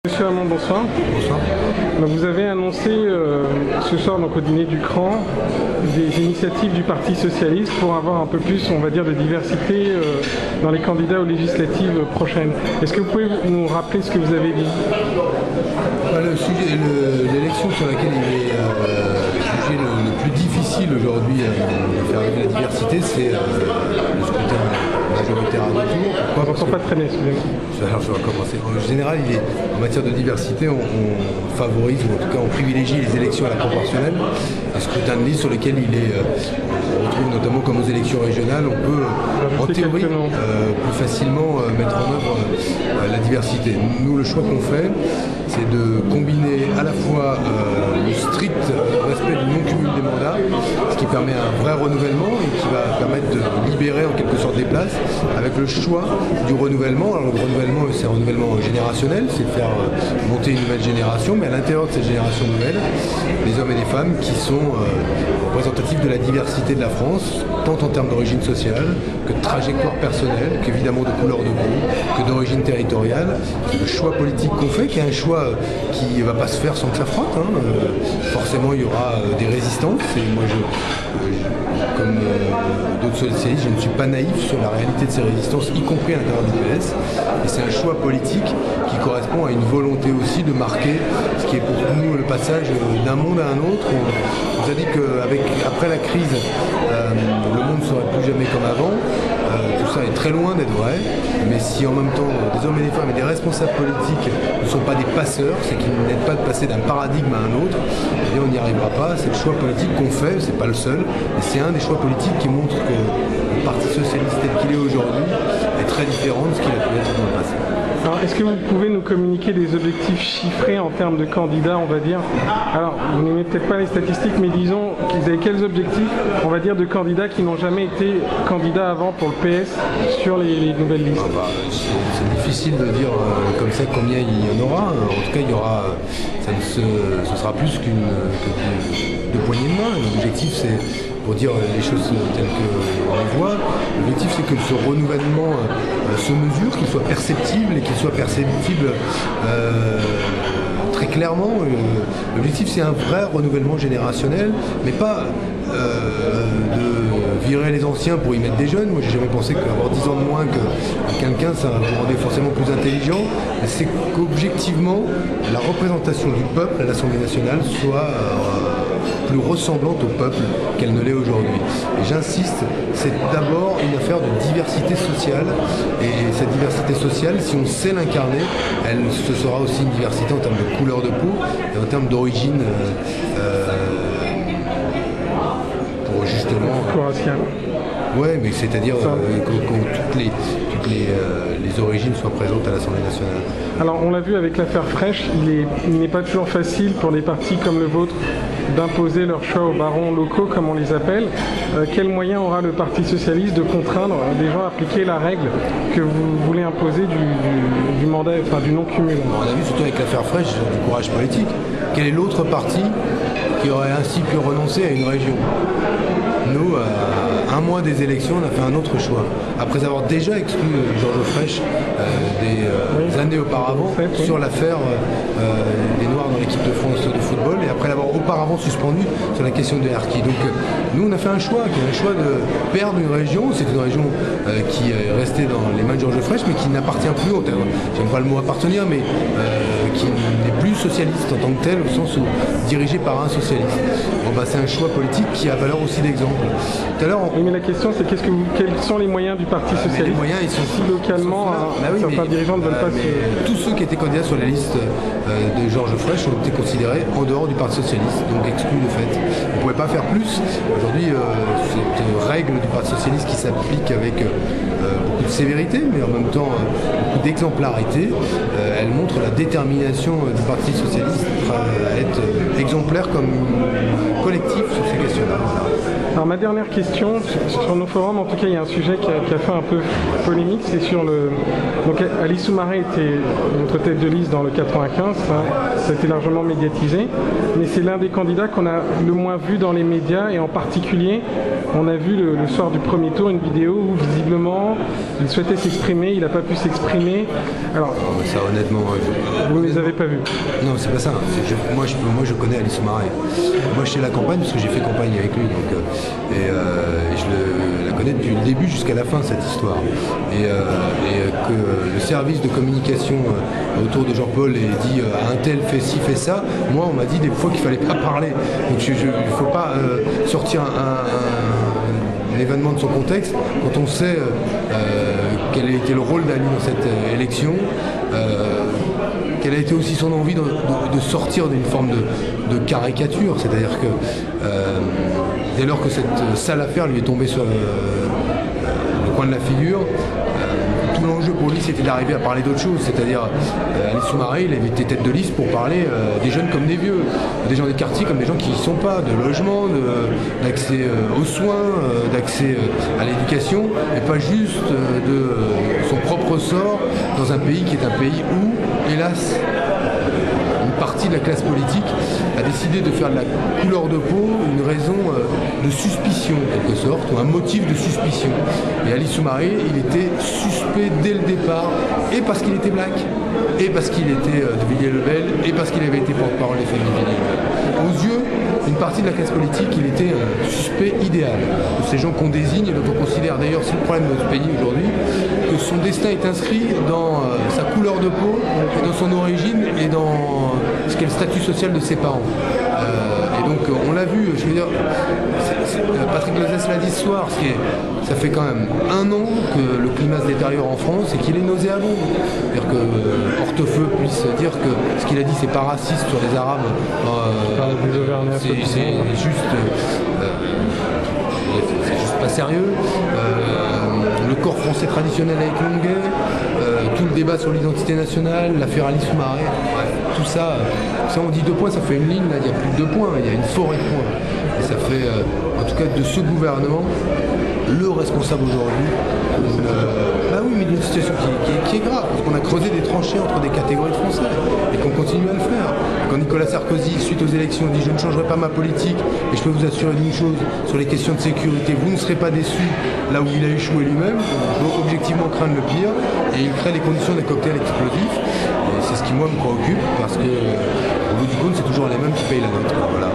Monsieur Hamon, bonsoir. Bonsoir. Donc vous avez annoncé ce soir donc, au dîner du CRAN des initiatives du Parti Socialiste pour avoir un peu plus, on va dire, de diversité dans les candidats aux législatives prochaines. Est-ce que vous pouvez nous rappeler ce que vous avez dit? L'élection sur laquelle il est jugé le plus difficile aujourd'hui de faire arriver la diversité, c'est le scrutin majoritaire à deux tours. On n'entend pas très bien, excusez-moi. Alors je vais recommencer. En général, en matière de diversité, on favorise, ou en tout cas on privilégie les élections à la proportionnelle. Un scrutin de liste sur lequel on retrouve notamment comme aux élections régionales, on peut en théorie plus facilement mettre en œuvre la diversité. Nous, le choix qu'on fait, c'est de combiner à la fois le strict respect du non-cumul des mandats, ce qui permet un vrai renouvellement et qui va permettre de libérer en quelque sorte des places, avec le choix du renouvellement. Alors le renouvellement, c'est un renouvellement générationnel, c'est de faire monter une nouvelle génération, mais à l'intérieur de cette génération nouvelle, les hommes et les femmes qui sont représentatifs de la diversité de la France, tant en termes d'origine sociale, que de trajectoire personnelle, qu'évidemment de couleur de peau, que d'origine territoriale. C'est le choix politique qu'on fait, qui est un choix qui ne va pas se faire sans que ça frotte. Forcément, il y aura des résistances. Et moi, comme d'autres socialistes, je ne suis pas naïf sur la réalité de ces résistances, y compris à l'intérieur du PS. Et c'est un choix politique qui correspond à une volonté aussi de marquer ce qui est pour nous le passage d'un monde à un autre. On nous a dit qu'après la crise, le monde ne serait plus jamais comme avant. Tout ça est très loin d'être vrai, mais si en même temps des hommes et des femmes et des responsables politiques ne sont pas des passeurs, c'est qu'ils n'aident pas de passer d'un paradigme à un autre, eh bien on n'y arrivera pas. C'est le choix politique qu'on fait, c'est pas le seul, et c'est un des choix politiques qui montre que le Parti Socialiste tel qu'il est aujourd'hui est très différent de ce qu'il a pu être dans le passé. Alors, est-ce que vous pouvez nous communiquer des objectifs chiffrés en termes de candidats, on va dire? Alors, vous n'aimez peut-être pas les statistiques, mais disons, vous avez quels objectifs, on va dire, de candidats qui n'ont jamais été candidats avant pour le PS sur les nouvelles listes? C'est difficile de dire comme ça combien il y en aura. En tout cas, il y aura, ce sera plus qu'une poignée de main. L'objectif, c'est, pour dire les choses telles qu'on les voit, l'objectif c'est que ce renouvellement se mesure, qu'il soit perceptible et qu'il soit perceptible très clairement. L'objectif c'est un vrai renouvellement générationnel, mais pas de virer les anciens pour y mettre des jeunes. Moi j'ai jamais pensé qu'avoir 10 ans de moins que quelqu'un ça vous rendait forcément plus intelligent. C'est qu'objectivement la représentation du peuple à l'Assemblée nationale soit plus ressemblante au peuple qu'elle ne l'est aujourd'hui. Et j'insiste, c'est d'abord une affaire de diversité sociale, et cette diversité sociale, si on sait l'incarner, ce sera aussi une diversité en termes de couleur de peau et en termes d'origine pour justement... Ouais, mais c'est-à-dire que toutes les origines soient présentes à l'Assemblée nationale. Alors on l'a vu avec l'affaire Fraîche, il n'est pas toujours facile pour des partis comme le vôtre d'imposer leur choix aux barons locaux, comme on les appelle. Quel moyen aura le Parti Socialiste de contraindre des gens à appliquer la règle que vous voulez imposer du mandat, enfin du non-cumul? On a vu surtout avec l'affaire Fraîche du courage politique. Quel est l'autre parti qui aurait ainsi pu renoncer à une région? Nous, à un mois des élections, on a fait un autre choix. Après avoir déjà exclu Georges Fraîche des années auparavant sur l'affaire des Noirs dans l'équipe de France de football, et après l'avoir auparavant suspendu sur la question de Harki. Donc nous, on a fait un choix, qui est un choix de perdre une région. C'est une région qui est restée dans les mains de Georges Fraîche, mais qui n'appartient plus, j'aime pas le mot appartenir, mais qui n'est plus socialiste en tant que tel, au sens où dirigé par un socialiste. Bon, c'est un choix politique qui a valeur aussi d'exemple. Tout à l'heure, oui, mais la question c'est quels sont les moyens du Parti Socialiste? Les moyens, ils sont si localement certains dirigeants ne veulent pas tous ceux qui étaient candidats sur la liste de Georges Fraîche ont été considérés en dehors du Parti Socialiste, donc exclus de fait. On ne pouvait pas faire plus. Aujourd'hui, cette règle du Parti Socialiste qui s'applique avec beaucoup de sévérité, mais en même temps beaucoup d'exemplarité, elle montre la détermination du Parti Socialiste à être exemplaire comme collectif sur ces questions-là. Alors ma dernière question, sur nos forums, en tout cas il y a un sujet qui a fait un peu polémique, c'est sur Donc Alice Soumaré était notre tête de liste dans le 95, ça a été largement médiatisé, mais c'est l'un des candidats qu'on a le moins vu dans les médias, et en particulier, on a vu le soir du premier tour une vidéo où visiblement il souhaitait s'exprimer, il n'a pas pu s'exprimer. Alors, ça honnêtement... vous ne les avez pas vus? Non, c'est pas ça. Moi, je connais Alice Soumaré. Moi, je sais la campagne parce que j'ai fait campagne avec lui. Donc, je la connais depuis le début jusqu'à la fin, cette histoire. Et que le service de communication autour de Jean-Paul ait dit un tel fait ci, fait ça. Moi, on m'a dit des fois qu'il fallait pas parler. Donc, il ne faut pas sortir un événement de son contexte quand on sait quel a été le rôle d'Ali dans cette élection. Quelle a été aussi son envie de sortir d'une forme de caricature, c'est-à-dire que dès lors que cette sale affaire lui est tombée sur le coin de la figure, tout l'enjeu pour lui c'était d'arriver à parler d'autre chose, c'est-à-dire Alice Soumaré, il avait été tête de liste pour parler des jeunes comme des vieux, des gens des quartiers comme des gens qui n'y sont pas, de logement, d'accès aux soins, d'accès à l'éducation, et pas juste de son propre sort dans un pays qui est un pays où, hélas, une partie de la classe politique a décidé de faire de la couleur de peau une raison de suspicion, en quelque sorte, ou un motif de suspicion. Et Ali Soumaré, il était suspect dès le départ, et parce qu'il était black, et parce qu'il était de Villiers-le-Bel, et parce qu'il avait été porte-parole des familles Villiers-le-Bel. Aux yeux d'une partie de la classe politique, il était un suspect idéal. Ces gens qu'on désigne, et dont on considère d'ailleurs, c'est le problème de notre pays aujourd'hui, que son destin est inscrit dans sa couleur de peau, dans son origine et dans ce qu'est le statut social de ses parents. Et donc on l'a vu, je veux dire, Patrick Lozès l'a dit ce soir, ça fait quand même 1 an que le climat se détériore en France et qu'il est nauséabond. C'est-à-dire que Hortefeux puisse dire que ce qu'il a dit c'est pas raciste sur les Arabes, c'est juste pas sérieux. Le corps français traditionnel avec Longuet, tout le débat sur l'identité nationale, l'affaire Alice Soumaré, bref, tout ça, on dit 2 points, ça fait une ligne, là il n'y a plus que 2 points, il y a une forêt de points. Et ça fait, en tout cas de ce gouvernement, le responsable aujourd'hui, bah oui, mais d'une situation qui est grave, parce qu'on a creusé des tranchées entre des catégories de Français, et qu'on continue à le faire. Quand Nicolas Sarkozy, suite aux élections, dit « je ne changerai pas ma politique, et je peux vous assurer d'une chose, sur les questions de sécurité, vous ne serez pas déçus », là où il a échoué lui-même, donc objectivement craindre le pire, et il crée les conditions des cocktails explosifs, et c'est ce qui moi me préoccupe, parce que au bout du compte, c'est toujours les mêmes qui payent la note. Voilà.